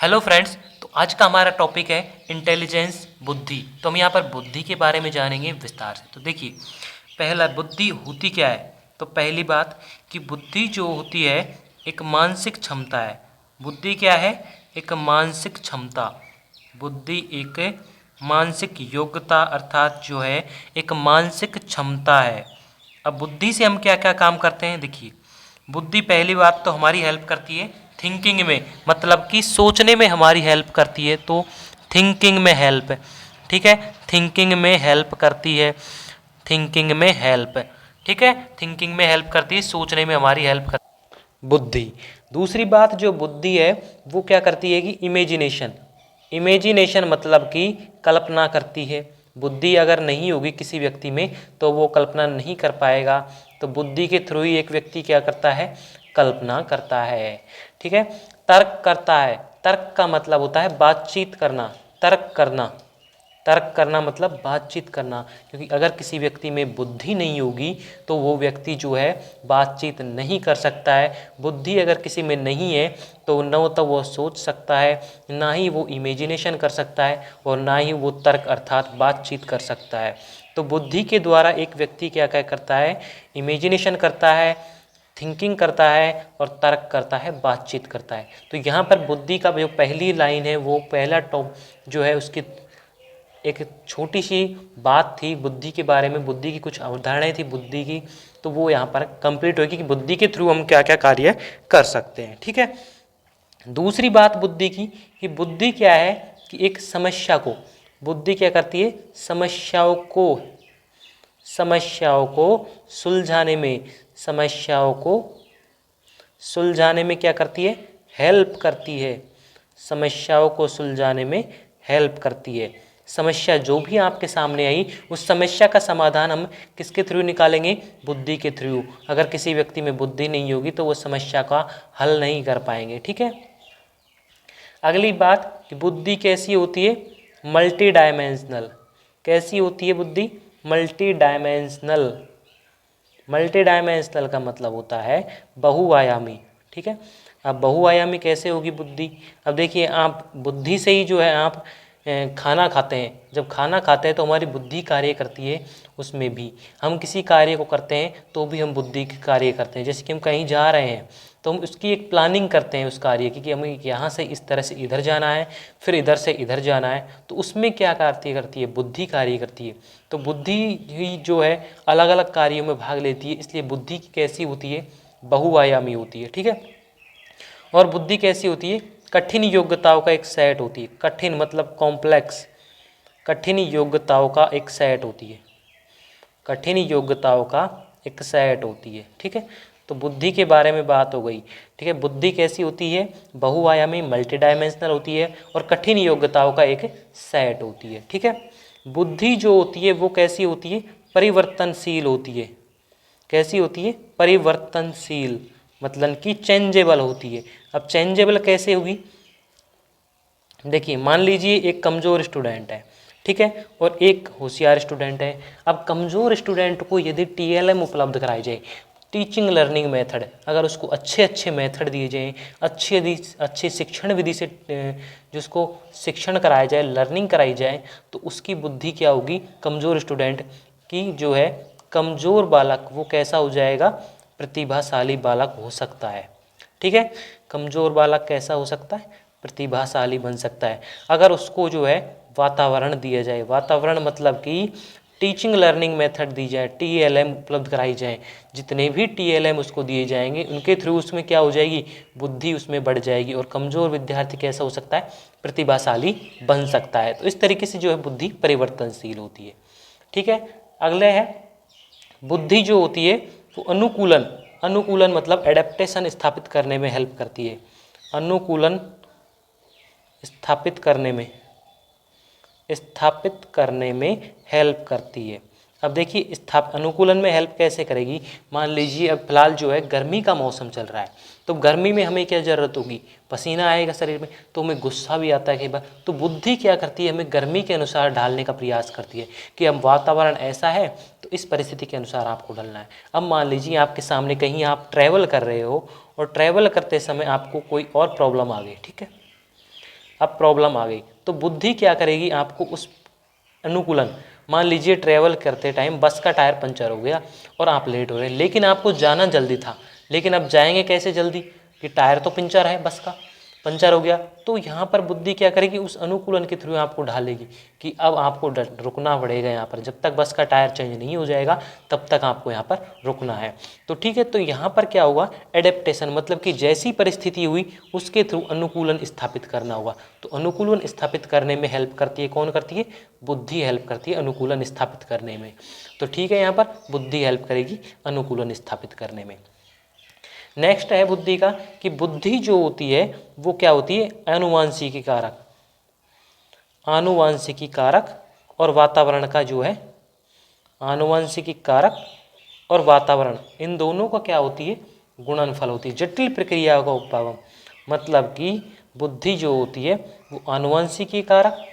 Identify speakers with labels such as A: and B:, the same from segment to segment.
A: Hello friends. तो आज का हमारा टॉपिक है इंटेलिजेंस, बुद्धि। तो हम यहाँ पर बुद्धि के बारे में जानेंगे विस्तार से। तो देखिए, पहला, बुद्धि होती क्या है। तो पहली बात कि बुद्धि जो होती है एक मानसिक क्षमता है। बुद्धि क्या है? एक मानसिक क्षमता। बुद्धि एक मानसिक योग्यता अर्थात जो है एक मानसिक क्षमता है। अब बुद्धि से हम क्या क्या काम करते हैं, देखिए। बुद्धि पहली बात तो हमारी हेल्प करती है थिंकिंग में, मतलब कि सोचने में हमारी हेल्प करती है। तो थिंकिंग में हेल्प, ठीक है, थिंकिंग में हेल्प करती है, थिंकिंग में हेल्प, ठीक है, थिंकिंग में हेल्प करती है, सोचने में हमारी हेल्प करती है बुद्धि। दूसरी बात जो बुद्धि है वो क्या करती है कि इमेजिनेशन। इमेजिनेशन मतलब कि कल्पना करती है। बुद्धि अगर नहीं होगी किसी व्यक्ति में तो वो कल्पना नहीं कर पाएगा। तो बुद्धि के थ्रू ही एक व्यक्ति क्या करता है? कल्पना करता है, ठीक है। तर्क करता है। तर्क का मतलब होता है बातचीत करना, तर्क करना। तर्क करना मतलब बातचीत करना, क्योंकि अगर किसी व्यक्ति में बुद्धि नहीं होगी तो वो व्यक्ति जो है बातचीत नहीं कर सकता है। बुद्धि अगर किसी में नहीं है तो न तो वो सोच सकता है, ना ही वो इमेजिनेशन कर सकता है, और ना ही वो तर्क अर्थात बातचीत कर सकता है। तो बुद्धि के द्वारा एक व्यक्ति क्या क्या करता है? इमेजिनेशन करता है, थिंकिंग करता है, और तर्क करता है, बातचीत करता है। तो यहाँ पर बुद्धि का जो पहली लाइन है वो पहला टॉप जो है उसकी एक छोटी सी बात थी बुद्धि के बारे में, बुद्धि की कुछ अवधारणाएं थी बुद्धि की। तो वो यहाँ पर कंप्लीट होगी कि बुद्धि के थ्रू हम क्या क्या कार्य कर सकते हैं, ठीक है। दूसरी बात बुद्धि की कि बुद्धि क्या है कि एक समस्या को, बुद्धि क्या करती है? समस्याओं को सुलझाने में, समस्याओं को सुलझाने में क्या करती है? हेल्प करती है। समस्याओं को सुलझाने में हेल्प करती है। समस्या जो भी आपके सामने आई उस समस्या का समाधान हम किसके थ्रू निकालेंगे? बुद्धि के थ्रू। अगर किसी व्यक्ति में बुद्धि नहीं होगी तो वो समस्या का हल नहीं कर पाएंगे, ठीक है। अगली बात कि बुद्धि कैसी होती है? Multi dimensional. कैसी होती है बुद्धि? Multi dimensional. मल्टी डायमेंशनल का मतलब होता है बहुआयामी, ठीक है। अब बहुआयामी कैसे होगी बुद्धि? अब देखिए, आप बुद्धि से ही जो है आप खाना खाते हैं। जब खाना खाते हैं तो हमारी बुद्धि कार्य करती है। उसमें भी हम किसी कार्य को करते हैं तो भी हम बुद्धि के कार्य करते हैं। जैसे कि हम कहीं जा रहे हैं तो हम उसकी एक प्लानिंग करते हैं उस कार्य की कि हमें यहाँ से इस तरह से इधर जाना है, फिर इधर से इधर जाना है। तो उसमें क्या कार्य करती है? बुद्धि कार्य करती है। तो बुद्धि ही जो है अलग अलग कार्यों में भाग लेती है, इसलिए बुद्धि कैसी होती है? बहुआयामी होती है, ठीक है। और बुद्धि कैसी होती है? कठिन योग्यताओं का एक सेट होती है। कठिन मतलब कॉम्प्लेक्स, कठिन योग्यताओं का एक सेट होती है, कठिन योग्यताओं का एक सेट होती है, ठीक है। तो बुद्धि के बारे में बात हो गई, ठीक है। बुद्धि कैसी होती है? बहुआयामी, मल्टी डायमेंशनल होती है, और कठिन योग्यताओं का एक सेट होती है, ठीक है। बुद्धि जो होती है वो कैसी होती है? परिवर्तनशील होती है। कैसी होती है? परिवर्तनशील, मतलब कि चेंजेबल होती है। अब चेंजेबल कैसे होगी? देखिए, मान लीजिए एक कमज़ोर स्टूडेंट है, ठीक है, और एक होशियार स्टूडेंट है। अब कमज़ोर स्टूडेंट को यदि टीएलएम उपलब्ध कराई जाए, टीचिंग लर्निंग मेथड, अगर उसको अच्छे अच्छे मेथड दिए जाएँ, अच्छे शिक्षण विधि से जिसको शिक्षण कराया जाए, लर्निंग कराई जाए, तो उसकी बुद्धि क्या होगी? कमज़ोर स्टूडेंट की जो है, कमज़ोर बालक वो कैसा हो जाएगा? प्रतिभाशाली बालक हो सकता है, ठीक है। कमज़ोर बालक कैसा हो सकता है? प्रतिभाशाली बन सकता है अगर उसको जो है वातावरण दिया जाए। वातावरण मतलब कि टीचिंग लर्निंग मेथड दी जाए, टीएलएम उपलब्ध कराई जाए। जितने भी टीएलएम उसको दिए जाएंगे उनके थ्रू उसमें क्या हो जाएगी? बुद्धि उसमें बढ़ जाएगी, और कमज़ोर विद्यार्थी कैसा हो सकता है? प्रतिभाशाली बन सकता है। तो इस तरीके से जो है बुद्धि परिवर्तनशील होती है, ठीक है। अगले है, बुद्धि जो होती है वो अनुकूलन, अनुकूलन मतलब एडेप्टेशन स्थापित करने में हेल्प करती है। अनुकूलन स्थापित करने में हेल्प करती है। अब देखिए, अनुकूलन में हेल्प कैसे करेगी? मान लीजिए अब फिलहाल जो है गर्मी का मौसम चल रहा है, तो गर्मी में हमें क्या ज़रूरत होगी? पसीना आएगा शरीर में, तो हमें गुस्सा भी आता है कई बार। तो बुद्धि क्या करती है? हमें गर्मी के अनुसार ढालने का प्रयास करती है कि अब वातावरण ऐसा है तो इस परिस्थिति के अनुसार आपको ढलना है। अब मान लीजिए आपके सामने कहीं आप ट्रैवल कर रहे हो, और ट्रैवल करते समय आपको कोई और प्रॉब्लम आ गई, ठीक है। अब प्रॉब्लम आ गई, तो बुद्धि क्या करेगी, आपको उस अनुकूलन, मान लीजिए ट्रैवल करते टाइम बस का टायर पंचर हो गया और आप लेट हो रहे हैं, लेकिन आपको जाना जल्दी था, लेकिन अब जाएंगे कैसे जल्दी, कि टायर तो पंचर है, बस का पंचर हो गया। तो यहाँ पर बुद्धि क्या करेगी, उस अनुकूलन के थ्रू आपको ढालेगी कि अब आपको रुकना पड़ेगा यहाँ पर, जब तक बस का टायर चेंज नहीं हो जाएगा तब तक आपको यहाँ पर रुकना है। तो ठीक है, तो यहाँ पर क्या होगा, एडेप्टेशन, मतलब कि जैसी परिस्थिति हुई उसके थ्रू अनुकूलन स्थापित करना होगा। तो अनुकूलन स्थापित करने में हेल्प करती है, कौन करती है, बुद्धि हेल्प करती है अनुकूलन स्थापित करने में। तो ठीक है, यहाँ पर बुद्धि हेल्प करेगी अनुकूलन स्थापित करने में। नेक्स्ट है बुद्धि का, कि बुद्धि जो होती है वो क्या होती है, आनुवांशिकी कारक, आनुवांशिकी कारक और वातावरण का जो है, आनुवांशिकी कारक और वातावरण, इन दोनों का क्या होती है, गुणनफल होती है, जटिल प्रक्रिया का उपभव। मतलब कि बुद्धि जो होती है वो आनुवंशिकी कारक,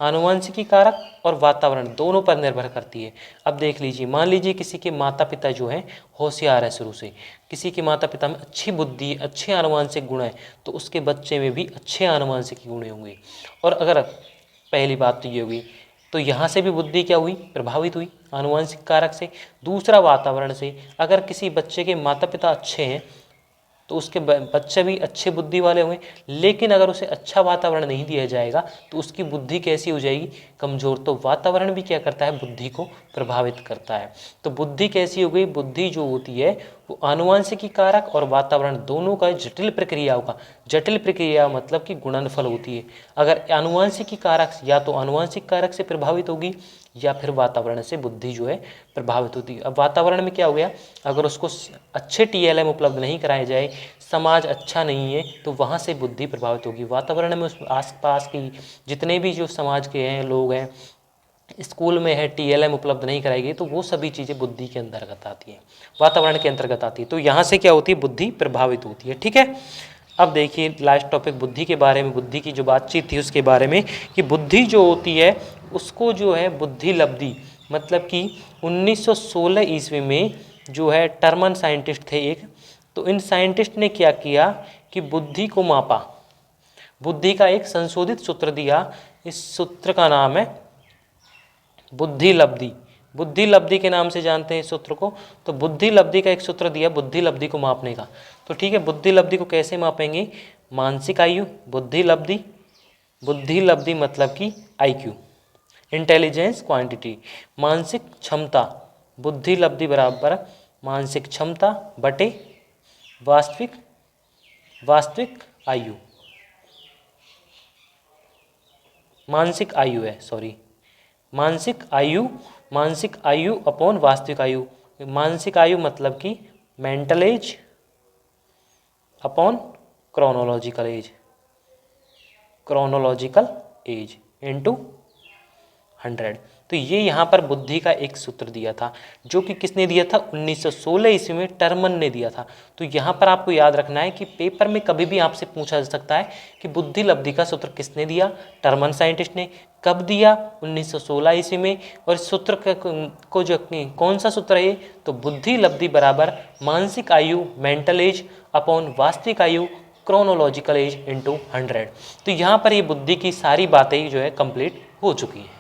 A: आनुवंशिकी कारक और वातावरण दोनों पर निर्भर करती है। अब देख लीजिए, मान लीजिए किसी के माता पिता जो हैं होशियार है शुरू से, किसी के माता पिता में अच्छी बुद्धि, अच्छे आनुवंशिक गुण है, तो उसके बच्चे में भी अच्छे आनुवंशिक गुण होंगे। और अगर पहली बात तो ये होगी, तो यहाँ से भी बुद्धि क्या हुई, प्रभावित हुई आनुवंशिक कारक से। दूसरा वातावरण से, अगर किसी बच्चे के माता पिता अच्छे हैं तो उसके बच्चे भी अच्छे बुद्धि वाले होंगे, लेकिन अगर उसे अच्छा वातावरण नहीं दिया जाएगा तो उसकी बुद्धि कैसी हो जाएगी, कमज़ोर। तो वातावरण भी क्या करता है, बुद्धि को प्रभावित करता है। तो बुद्धि कैसी हो गई, बुद्धि जो होती है वो आनुवंशिकी कारक और वातावरण दोनों का जटिल प्रक्रिया होगा। जटिल प्रक्रिया मतलब कि गुणनफल होती है। अगर आनुवंशिकी कारक या तो आनुवंशिक कारक से प्रभावित होगी या फिर वातावरण से बुद्धि जो है प्रभावित होती है। अब वातावरण में क्या हो गया, अगर उसको अच्छे TLM उपलब्ध नहीं कराए जाए, समाज अच्छा नहीं है, तो वहाँ से बुद्धि प्रभावित होगी। वातावरण में उस आसपास की जितने भी जो समाज के हैं लोग हैं, स्कूल में है TLM उपलब्ध नहीं कराएगी, तो वो सभी चीज़ें बुद्धि के अंतर्गत आती हैं, वातावरण के अंतर्गत आती है। तो यहाँ से क्या होती है, बुद्धि प्रभावित होती है। ठीक है, अब देखिए लास्ट टॉपिक बुद्धि के बारे में, बुद्धि की जो बातचीत थी उसके बारे में, कि बुद्धि जो होती है उसको जो है बुद्धि लब्धि, मतलब कि 1916 ईस्वी में जो है टर्मन साइंटिस्ट थे एक, तो इन साइंटिस्ट ने क्या किया कि बुद्धि को मापा, बुद्धि का एक संशोधित सूत्र दिया। इस सूत्र का नाम है बुद्धि लब्धि। बुद्धि लब्धि के नाम से जानते हैं इस सूत्र को। तो बुद्धि लब्धि का एक सूत्र दिया बुद्धि लब्धि को मापने का। तो ठीक है, बुद्धि लब्धि को कैसे मापेंगे, मानसिक आयु, बुद्धि लब्धि, बुद्धि लब्धि मतलब कि IQ, इंटेलिजेंस क्वांटिटी, मानसिक क्षमता, बुद्धि लब्धि बराबर मानसिक क्षमता बटे वास्तविक आयु, मानसिक आयु है, सॉरी, मानसिक आयु अपॉन वास्तविक आयु। मानसिक आयु मतलब कि mental as upon chronological age into 100। तो ये यहाँ पर बुद्धि का एक सूत्र दिया था, जो कि किसने दिया था, 1916 ईस्वी में टर्मन ने दिया था। तो यहाँ पर आपको याद रखना है कि पेपर में कभी भी आपसे पूछा जा सकता है कि बुद्धि लब्धि का सूत्र किसने दिया, टर्मन साइंटिस्ट ने। कब दिया, 1916 ईस्वी में। और इस सूत्र को जो कौन सा सूत्र है, तो बुद्धि लब्धि बराबर मानसिक आयु मेंटल एज अपॉन वास्तविक आयु क्रोनोलॉजिकल एज इनटू 100। तो यहाँ पर ये बुद्धि की सारी बातें जो है कंप्लीट हो चुकी हैं।